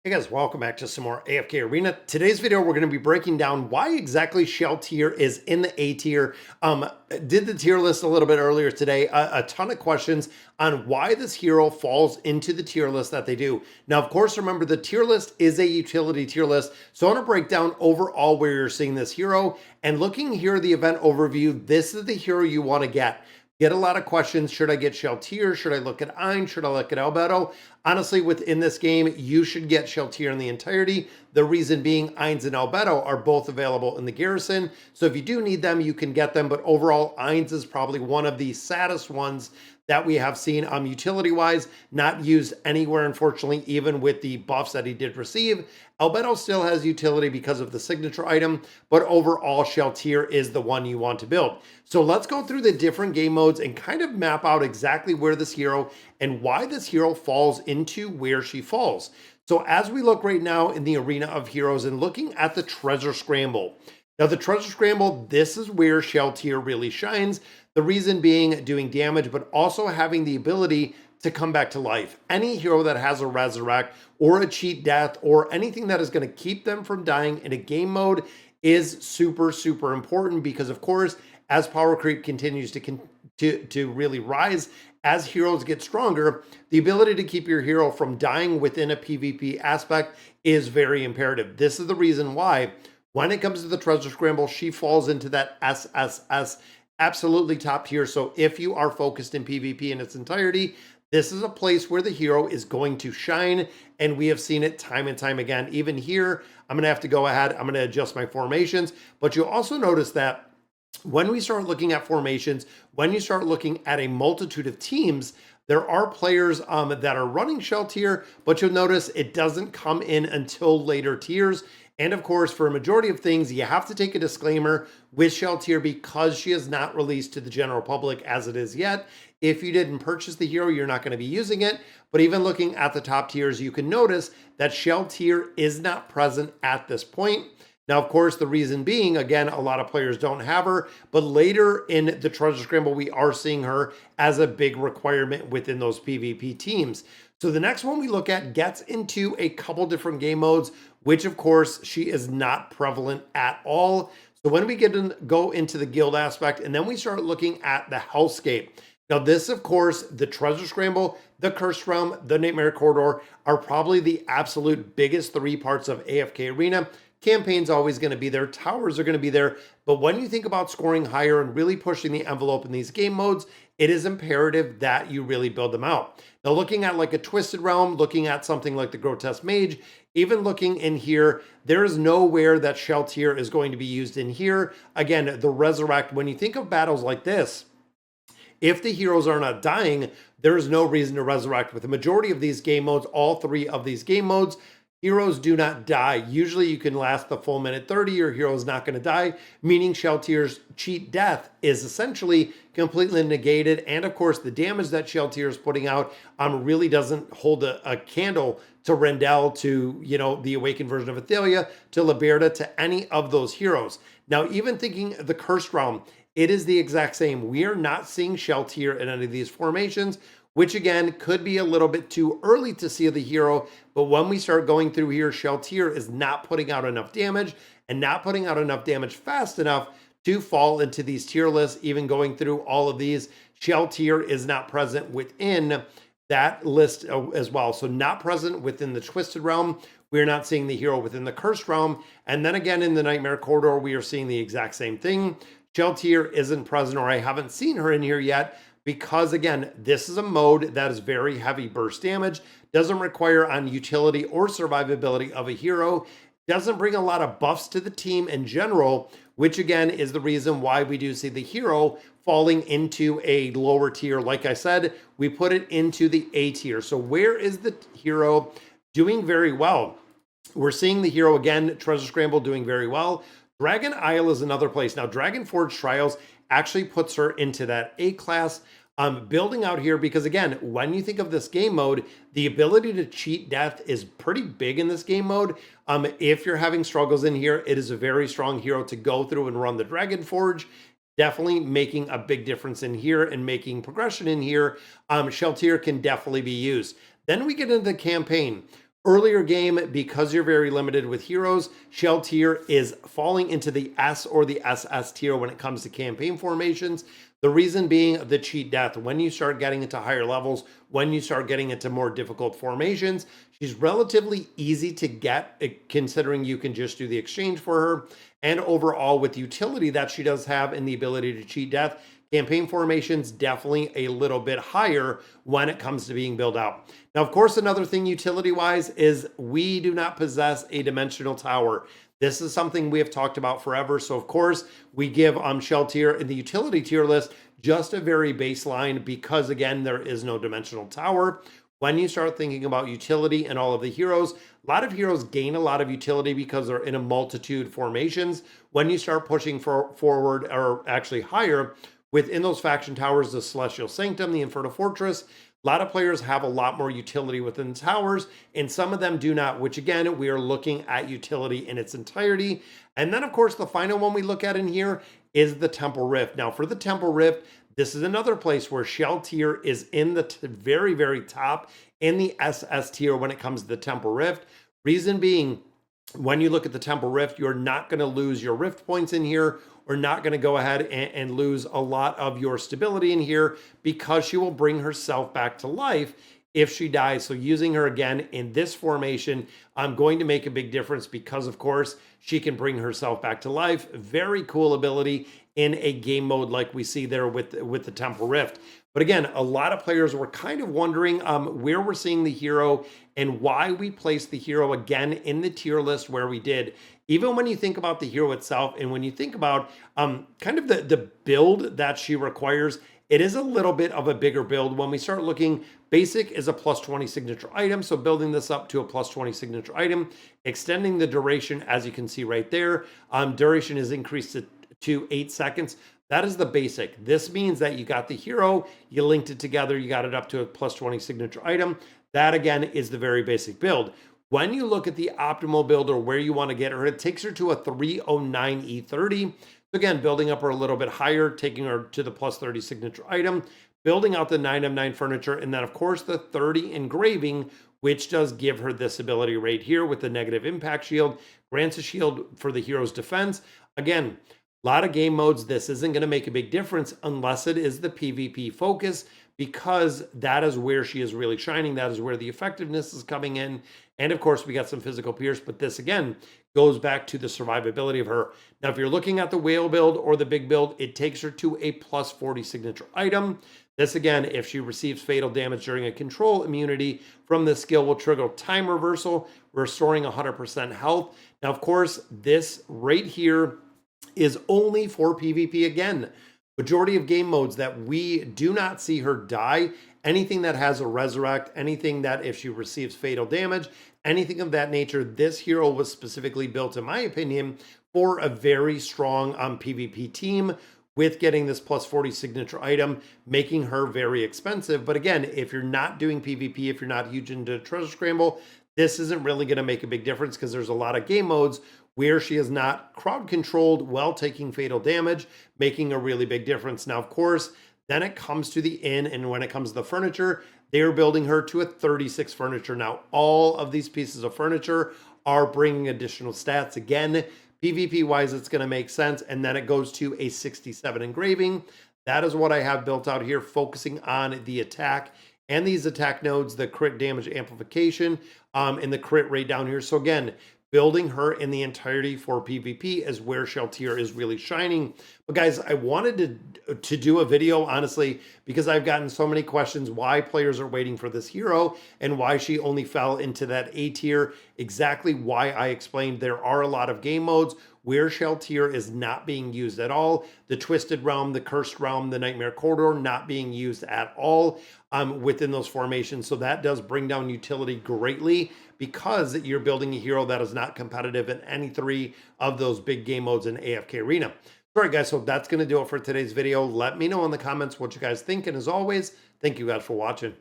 Hey guys, welcome back to some more AFK Arena. Today's video, we're going to be breaking down why exactly Shalltear is in the A tier. Did the tier list a little bit earlier today. A ton of questions on why this hero falls into the tier list that they do. Now, of course, remember the tier list is a utility tier list. So I want to break down overall where you're seeing this hero. And looking here, the event overview, this is the hero you want to get. Get a lot of questions. Should I get Shalltear? Should I look at Ein? Should I look at Albedo? Honestly, within this game, you should get Shalltear in the entirety. The reason being, Eins and Albedo are both available in the garrison. So if you do need them, you can get them. But overall, Eins is probably one of the saddest ones that we have seen utility-wise, not used anywhere, unfortunately, even with the buffs that he did receive. Albedo still has utility because of the signature item, but overall, Shalltear is the one you want to build. So let's go through the different game modes and kind of map out exactly where this hero and why this hero falls into where she falls. So as we look right now in the arena of heroes and looking at the treasure scramble. Now the treasure scramble, this is where Shalltear really shines. The reason being doing damage, but also having the ability to come back to life. Any hero that has a resurrect or a cheat death or anything that is going to keep them from dying in a game mode is super, super important because, of course, as power creep continues to really rise, as heroes get stronger, the ability to keep your hero from dying within a PvP aspect is very imperative. This is the reason why when it comes to the treasure scramble, she falls into that SSS absolutely top tier. So if you are focused in PvP in its entirety, this is a place where the hero is going to shine, and we have seen it time and time again. Even here, I'm going to have to go ahead. I'm going to adjust my formations, but you'll also notice that when we start looking at formations, when you start looking at a multitude of teams, there are players that are running Shalltear, but you'll notice it doesn't come in until later tiers. And of course, for a majority of things, you have to take a disclaimer with Shalltear because she is not released to the general public as it is yet. If you didn't purchase the hero, you're not going to be using it. But even looking at the top tiers, you can notice that Shalltear is not present at this point. Now, of course, the reason being, again, a lot of players don't have her, but later in the treasure scramble, we are seeing her as a big requirement within those PvP teams. So the next one we look at gets into a couple different game modes, which of course she is not prevalent at all. So when we go into the guild aspect, and then we start looking at the Hellscape. Now this, of course, the treasure scramble, the cursed realm, the nightmare corridor are probably the absolute biggest three parts of AFK Arena. Campaign's always going to be there. Towers are going to be there. But when you think about scoring higher and really pushing the envelope in these game modes, it is imperative that you really build them out. Now, looking at like a Twisted Realm, looking at something like the Grotesque Mage, even looking in here, there is nowhere that Shalltear is going to be used in here. Again, the Resurrect, when you think of battles like this, if the heroes are not dying, there is no reason to resurrect. With the majority of these game modes, all three of these game modes, heroes do not die. Usually you can last the full minute 30, your hero is not going to die, meaning Shalltear's cheat death is essentially completely negated. And of course, the damage that Shalltear is putting out really doesn't hold a candle to Rendell, to, the Awakened version of Athelia, to Liberta, to any of those heroes. Now, even thinking the Cursed Realm, it is the exact same. We are not seeing Shalltear in any of these formations, which again could be a little bit too early to see the hero. But when we start going through here, Shalltear is not putting out enough damage and not putting out enough damage fast enough to fall into these tier lists. Even going through all of these, Shalltear is not present within that list as well. So not present within the Twisted Realm. We're not seeing the hero within the Cursed Realm. And then again, in the Nightmare Corridor, we are seeing the exact same thing. Shalltear isn't present, or I haven't seen her in here yet, because again, this is a mode that is very heavy burst damage, doesn't require on utility or survivability of a hero, doesn't bring a lot of buffs to the team in general, which again is the reason why we do see the hero falling into a lower tier. Like I said, we put it into the A tier. So where is the hero doing very well? We're seeing the hero again, Treasure Scramble, doing very well. Dragon Isle is another place. Now, Dragon Forge Trials actually puts her into that A class. Building out here because, again, when you think of this game mode, the ability to cheat death is pretty big in this game mode. If you're having struggles in here, it is a very strong hero to go through and run the Dragon Forge. Definitely making a big difference in here and making progression in here. Shalltear can definitely be used. Then we get into the campaign. Earlier game, because you're very limited with heroes, Shalltear is falling into the S or the SS tier when it comes to campaign formations. The reason being the cheat death. When you start getting into higher levels, when you start getting into more difficult formations, she's relatively easy to get, considering you can just do the exchange for her. And overall, with utility that she does have and the ability to cheat death, campaign formations definitely a little bit higher when it comes to being built out. Now, of course, another thing utility-wise is we do not possess a dimensional tower. This is something we have talked about forever. So, of course, we give Shalltear in the utility tier list just a very baseline because, again, there is no dimensional tower. When you start thinking about utility and all of the heroes, a lot of heroes gain a lot of utility because they're in a multitude formations. When you start pushing forward or actually higher, within those faction towers, the Celestial Sanctum, the Infernal Fortress, a lot of players have a lot more utility within the towers, and some of them do not, which again, we are looking at utility in its entirety. And then, of course, the final one we look at in here is the Temple Rift. Now, for the Temple Rift, this is another place where Shalltear is in the very, very top in the SS tier when it comes to the Temple Rift. Reason being, when you look at the Temple Rift, you're not going to lose your Rift points in here, or not going to go ahead and lose a lot of your stability in here because she will bring herself back to life if she dies. So using her again in this formation, I'm going to make a big difference because, of course, she can bring herself back to life. Very cool ability in a game mode like we see there with the Temple Rift. But again, a lot of players were kind of wondering where we're seeing the hero and why we placed the hero again in the tier list where we did. Even when you think about the hero itself and when you think about kind of the build that she requires, it is a little bit of a bigger build. When we start looking, basic is a plus 20 signature item. So building this up to a plus 20 signature item, extending the duration, as you can see right there, duration is increased to 8 seconds. That is the basic. This means that you got the hero, you linked it together, you got it up to a plus 20 signature item. That again is the very basic build. When you look at the optimal build or where you want to get her, it takes her to a 309 E30. So again, building up her a little bit higher, taking her to the plus 30 signature item, building out the 9 of 9 furniture, and then of course the 30 engraving, which does give her this ability right here with the negative impact shield, grants a shield for the hero's defense. Again, a lot of game modes, this isn't going to make a big difference unless it is the PvP focus, because that is where she is really shining. That is where the effectiveness is coming in. And of course, we got some physical pierce, but this again goes back to the survivability of her. Now, if you're looking at the whale build or the big build, it takes her to a plus 40 signature item. This again, if she receives fatal damage during a control immunity from this skill, will trigger time reversal, restoring 100% health. Now, of course, this right here is only for PvP again. Majority of game modes that we do not see her die, anything that has a resurrect, anything that if she receives fatal damage, anything of that nature, this hero was specifically built, in my opinion, for a very strong PvP team, with getting this plus 40 signature item, making her very expensive. But again, if you're not doing PvP, if you're not huge into Treasure Scramble, this isn't really going to make a big difference because there's a lot of game modes where she is not crowd controlled while taking fatal damage, making a really big difference. Now, of course, then it comes to the inn, and when it comes to the furniture, they're building her to a 36 furniture. Now, all of these pieces of furniture are bringing additional stats. Again, PvP-wise, it's going to make sense, and then it goes to a 67 engraving. That is what I have built out here, focusing on the attack and these attack nodes, the crit damage amplification, and the crit rate down here. So again, building her in the entirety for PvP is where Shalltear is really shining. But guys, I wanted to do a video, honestly, because I've gotten so many questions why players are waiting for this hero and why she only fell into that A tier. Exactly why I explained there are a lot of game modes where Shalltear is not being used at all. The Twisted Realm, the Cursed Realm, the Nightmare Corridor not being used at all within those formations. So that does bring down utility greatly, because you're building a hero that is not competitive in any three of those big game modes in AFK Arena. All right, guys, so that's going to do it for today's video. Let me know in the comments what you guys think. And as always, thank you guys for watching.